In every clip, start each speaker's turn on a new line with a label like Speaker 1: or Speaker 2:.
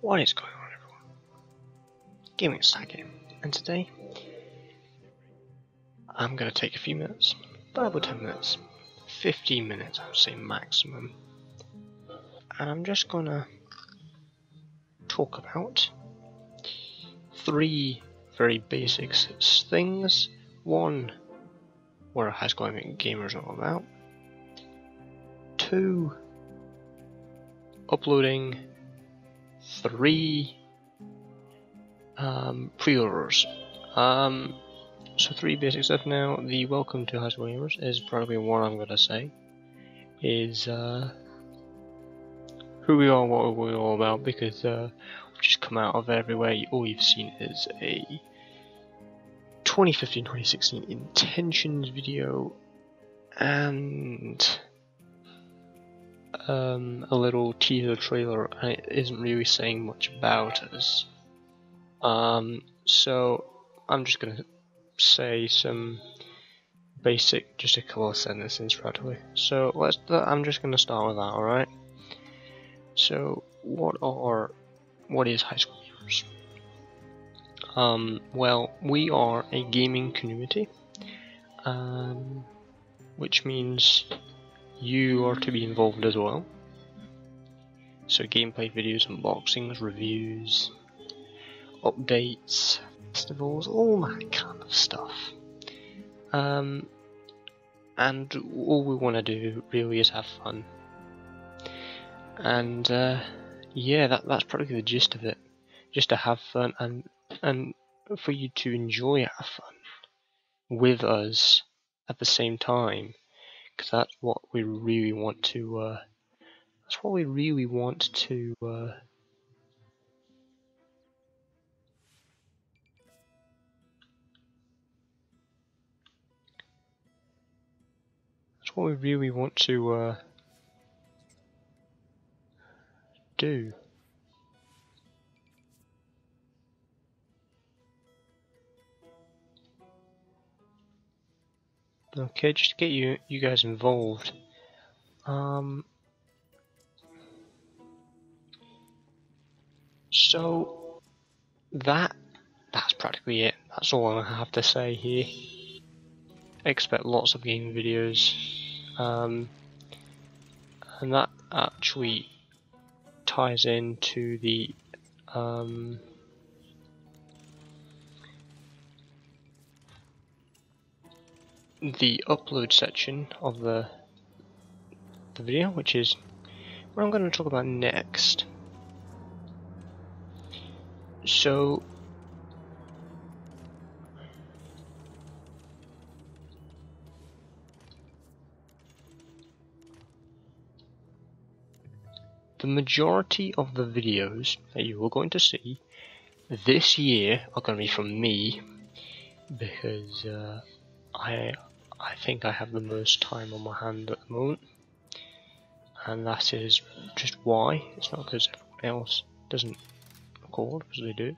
Speaker 1: What is going on, everyone? Gaming Stag here, and today I'm going to take a few minutes, 5 or 10 minutes, 15 minutes I would say maximum, and I'm just going to talk about 3 very basic things. 1, what a high school gamer is all about. 2, uploading. 3, pre-orders. So 3 basic stuff now. The welcome to high school gamers is probably what I'm gonna say. Is who we are, what we're all about, because we've just come out of everywhere. All you've seen is a 2015-2016 intentions video and a little teaser trailer, and it isn't really saying much about us. So I'm just gonna say some basic, just a couple of sentences practically. So I'm just gonna start with that, alright? So what is high school gamers? Well, we are a gaming community, which means you are to be involved as well. So gameplay videos, unboxings, reviews, updates, festivals, all that kind of stuff. And all we want to do really is have fun. And yeah, that's probably the gist of it. Just to have fun and for you to enjoy our fun with us at the same time. Because that's what we really want to. That's what we really want to. That's what we really want to do. Okay, just to get you guys involved. So that's practically it. That's all I have to say here. Expect lots of gaming videos, and that actually ties into the upload section of the video, which is what I'm going to talk about next. So the majority of the videos that you are going to see this year are going to be from me, because I think I have the most time on my hand at the moment, and that is just why. It's not because everyone else doesn't record, because they do,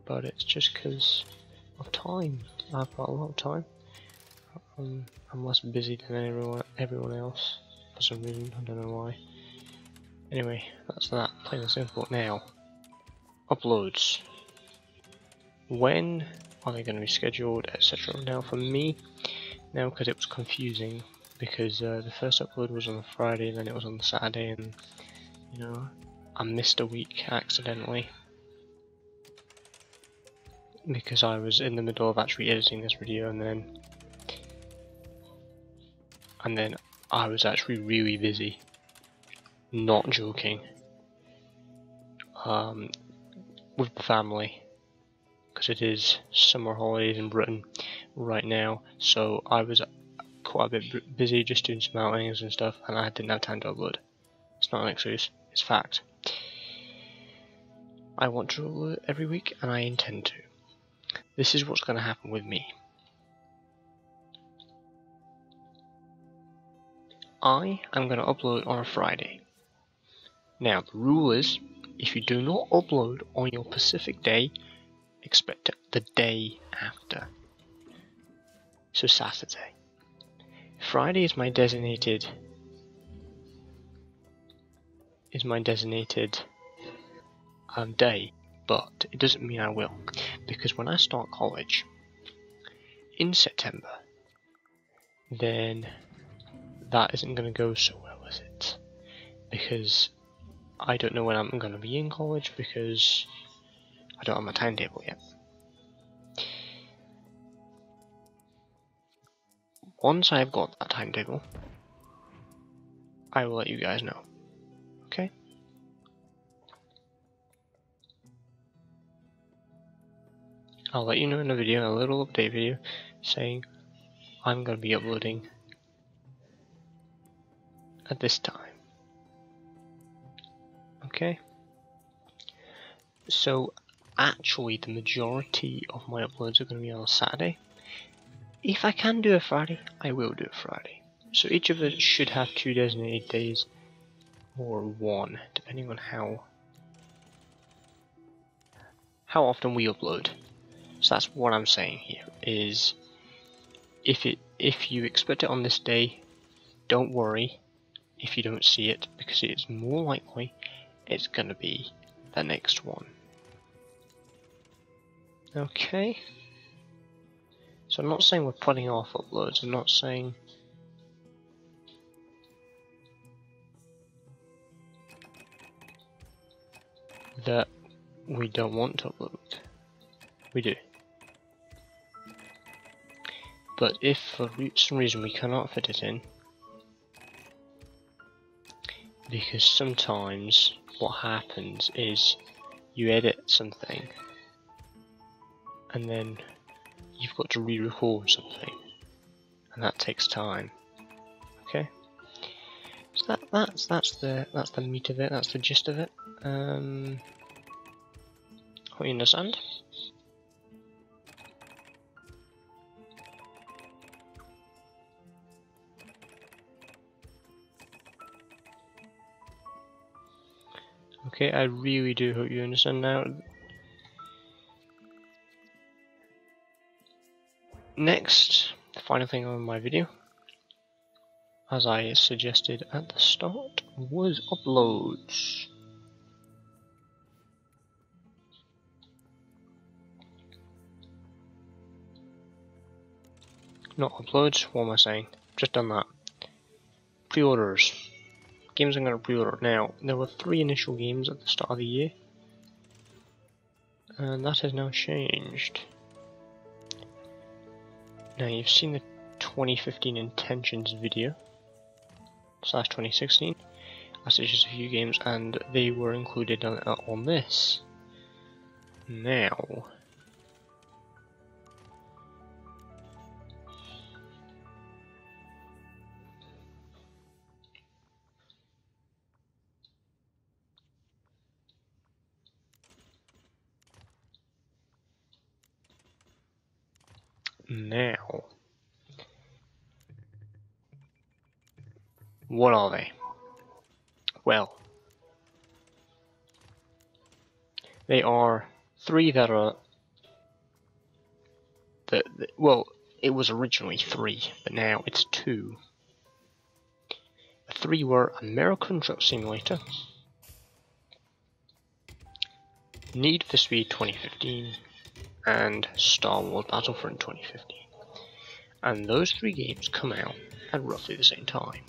Speaker 1: but it's just because of time. I've got a lot of time. I'm less busy than everyone else for some reason. I don't know why. Anyway, that's that. Plain and simple. Now, uploads. When are they going to be scheduled, etc. Now, for me, because it was confusing, because the first upload was on the Friday, then it was on the Saturday, and you know, I missed a week accidentally because I was in the middle of actually editing this video, and then I was actually really busy. Not joking. With the family, because it is summer holidays in Britain right now, so I was quite a bit busy just doing some outings and stuff, and I didn't have time to upload. It's not an excuse, it's fact. I want to upload every week, and I intend to. This is what's going to happen with me. I am going to upload on a Friday. Now, the rule is, if you do not upload on your Pacific day, expect it the day after. So Saturday. Friday is my designated is my designated day, but it doesn't mean I will, because when I start college in September, then that isn't going to go so well, is it? Because I don't know when I'm going to be in college, because I don't have my timetable yet. Once I've got that timetable, I will let you guys know. Okay? I'll let you know in a video, a little update video, saying I'm going to be uploading at this time. Okay? So, actually, the majority of my uploads are going to be on a Saturday. If I can do a Friday, I will do a Friday. So each of us should have 2 designated days, or 1, depending on how often we upload. So that's what I'm saying here, is if you expect it on this day, don't worry if you don't see it, because it's more likely it's gonna be the next one. Okay? So I'm not saying we're putting off uploads, I'm not saying that we don't want to upload. We do. But if for some reason we cannot fit it in, because sometimes what happens is you edit something and then you've got to re-record something, and that takes time. Okay, so that's the meat of it. That's the gist of it. Hope you understand. Okay, I really do hope you understand now. Next, the final thing on my video, as I suggested at the start, was uploads. Not uploads, what am I saying? Just done that. Pre-orders. Games I'm going to pre-order. Now, there were 3 initial games at the start of the year, and that has now changed. Now, you've seen the 2015 intentions video, / 2016. I suggested a few games, and they were included on this. Now, what are they? Well, they are 3 that are well, it was originally 3, but now it's 2. The 3 were American Truck Simulator, Need for Speed 2015, and Star Wars Battlefront 2015. And those 3 games come out at roughly the same time.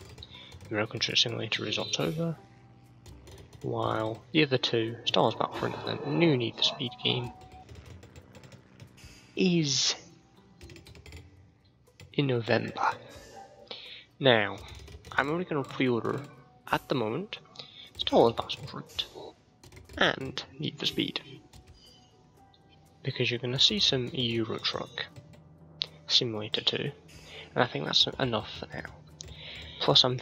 Speaker 1: American Truck Simulator is October, while the other 2, Star Wars Battlefront and the new Need for Speed game, is in November. Now, I'm only going to pre-order, at the moment, Star Wars Battlefront and Need for Speed, because you're going to see some Euro Truck Simulator 2, and I think that's enough for now. Plus, I'm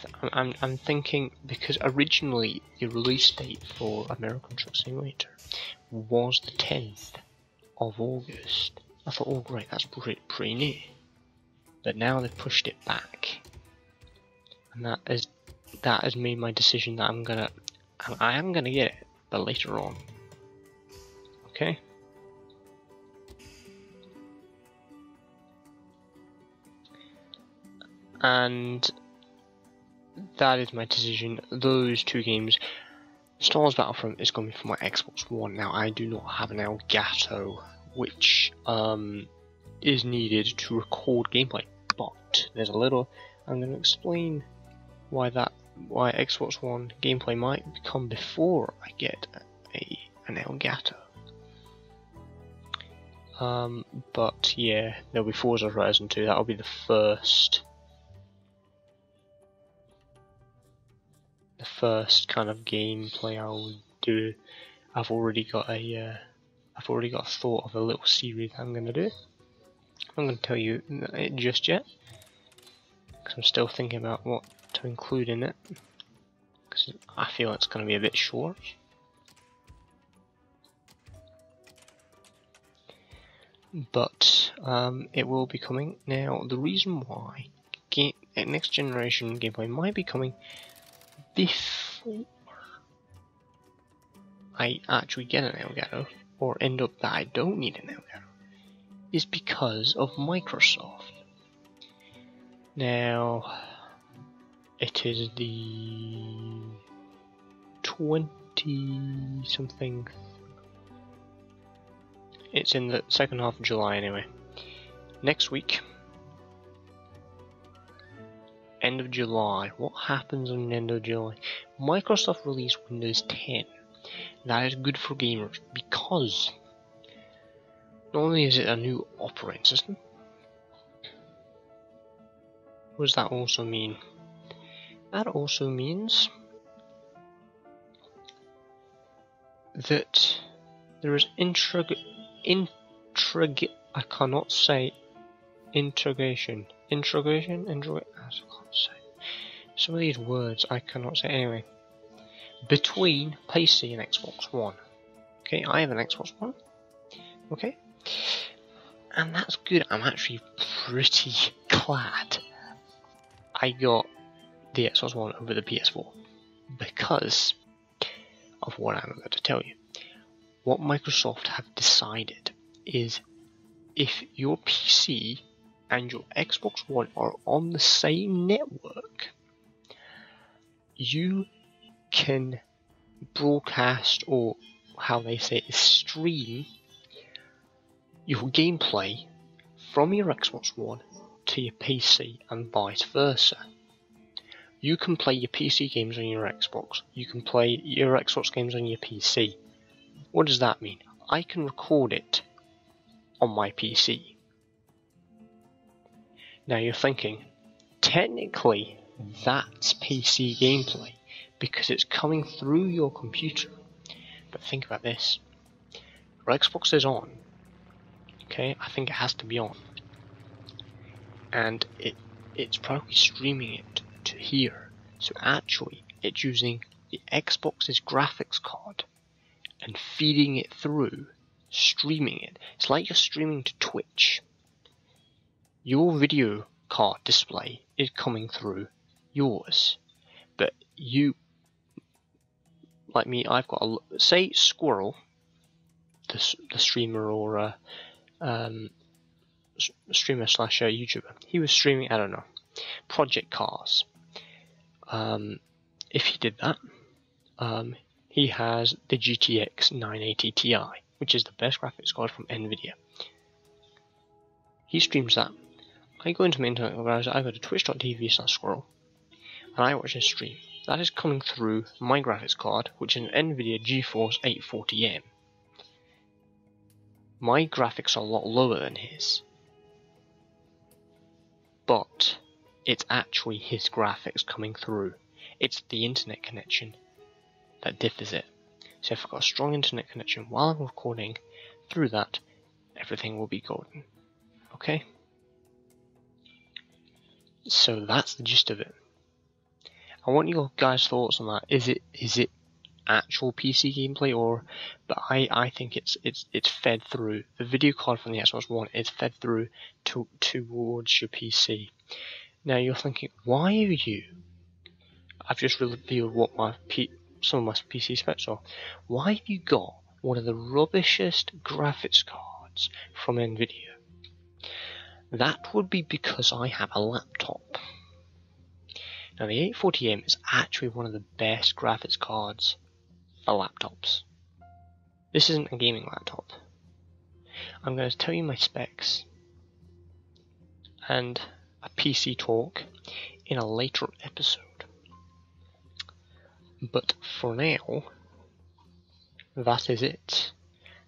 Speaker 1: thinking, because originally the release date for American Truck Simulator was the 10th of August. I thought, oh great, that's pretty near. But now they've pushed it back, and that has made my decision that I am gonna get it, but later on. Okay. And that is my decision. Those 2 games Star Wars Battlefront is going to be for my Xbox One. Now, I do not have an Elgato, which is needed to record gameplay. But there's a little. I'm going to explain why Xbox One gameplay might come before I get an Elgato. But yeah, there'll be Forza Horizon 2. That'll be the first kind of gameplay I'll do. I've already got a thought of a little series I'm gonna do. I'm gonna tell you it just yet, because I'm still thinking about what to include in it. Because I feel it's gonna be a bit short. But it will be coming. Now, the reason why next generation gameplay might be coming before I actually get an Elgato, or end up that I don't need an Elgato, is because of Microsoft. Now, it is the 20-something. It's in the second half of July anyway. Next week, end of July. What happens on the end of July? Microsoft released Windows 10. That is good for gamers because not only is it a new operating system, what does that also mean? That also means that there is I cannot say integration. I can't say. Some of these words I cannot say anyway. Between PC and Xbox One. Okay, I have an Xbox One. Okay. And that's good. I'm actually pretty glad I got the Xbox One over the PS4. Because of what I'm about to tell you. What Microsoft have decided is if your PC and your Xbox One are on the same network, you can broadcast, or how they say it, stream your gameplay from your Xbox One to your PC and vice versa. You can play your PC games on your Xbox, you can play your Xbox games on your PC. What does that mean? I can record it on my PC. Now you're thinking, technically that's PC gameplay because it's coming through your computer. But think about this. Your Xbox is on. Okay, I think it has to be on. And it's probably streaming it to here. So actually it's using the Xbox's graphics card and feeding it through, streaming it. It's like you're streaming to Twitch. Your video card display is coming through yours, but you, like me, I've got say Squirrel, the streamer or streamer / YouTuber. He was streaming, I don't know, Project Cars. If he did that, he has the GTX 980 Ti, which is the best graphics card from Nvidia. He streams that. I go into my internet browser, I go to twitch.tv/squirrel, and I watch his stream. That is coming through my graphics card, which is an Nvidia GeForce 840M. My graphics are a lot lower than his, but it's actually his graphics coming through. It's the internet connection that differs it. So if I've got a strong internet connection while I'm recording, through that, everything will be golden. Okay? So that's the gist of it. I want your guys' thoughts on that. Is it actual PC gameplay, or? But I think it's fed through. The video card from the Xbox One is fed through towards your PC. Now you're thinking, why are you? I've just revealed what some of my PC specs are. Why have you got one of the rubbishest graphics cards from Nvidia? That would be because I have a laptop. Now the 840M is actually one of the best graphics cards for laptops. This isn't a gaming laptop. I'm going to tell you my specs and a PC talk in a later episode. But for now, that is it.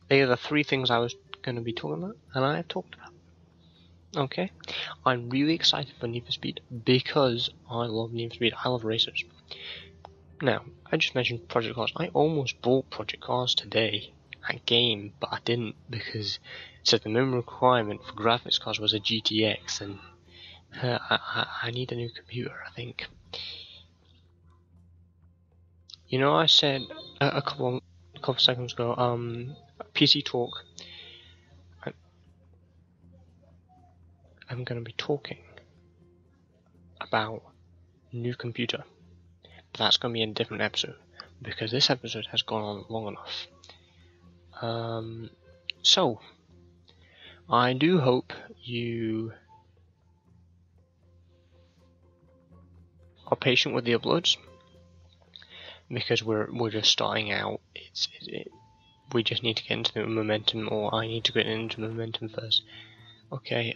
Speaker 1: They are the three things I was going to be talking about, and I have talked about. Okay? I'm really excited for Need for Speed because I love Need for Speed. I love racers. Now, I just mentioned Project Cars. I almost bought Project Cars today at game, but I didn't because it said the minimum requirement for graphics cards was a GTX, and I need a new computer, I think. You know, I said a couple seconds ago, PC talk. I'm going to be talking about new computer, but that's going to be in a different episode because this episode has gone on long enough. So I do hope you are patient with the uploads because we're just starting out. We just need to get into the momentum, or I need to get into momentum first. Okay,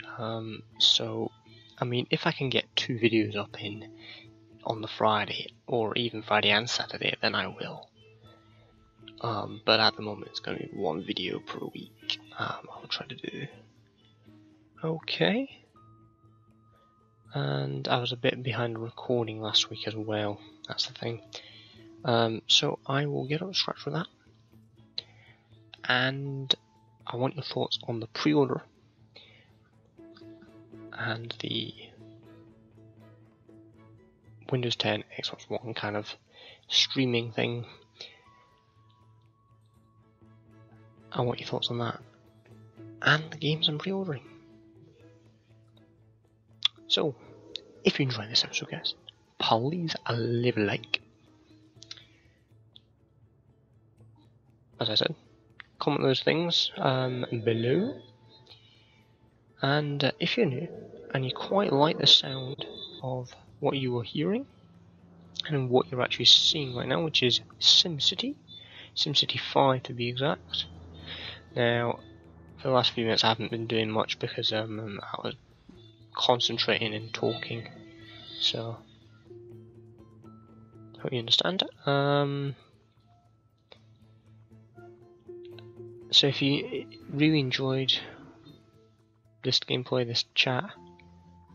Speaker 1: so I mean, if I can get 2 videos up on the Friday, or even Friday and Saturday, then I will. But at the moment it's going to be 1 video per week. I'll try to do. Okay. And I was a bit behind recording last week as well. That's the thing. So I will get up to scratch with that. And I want your thoughts on the pre-order and the Windows 10, Xbox One kind of streaming thing. I want your thoughts on that. And the games I'm pre-ordering. So, if you enjoyed this episode, guys, please leave a like. As I said, comment those things below. And if you're new and you quite like the sound of what you are hearing and what you're actually seeing right now, which is SimCity 5 to be exact. Now, for the last few minutes I haven't been doing much because I was concentrating and talking, so hope you understand. So if you really enjoyed this gameplay, this chat,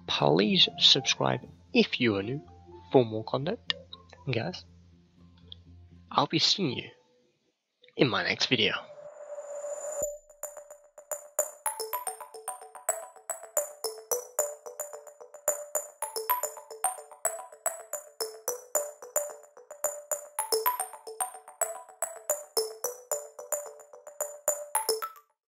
Speaker 1: please subscribe if you are new for more content. And guys, I'll be seeing you in my next video.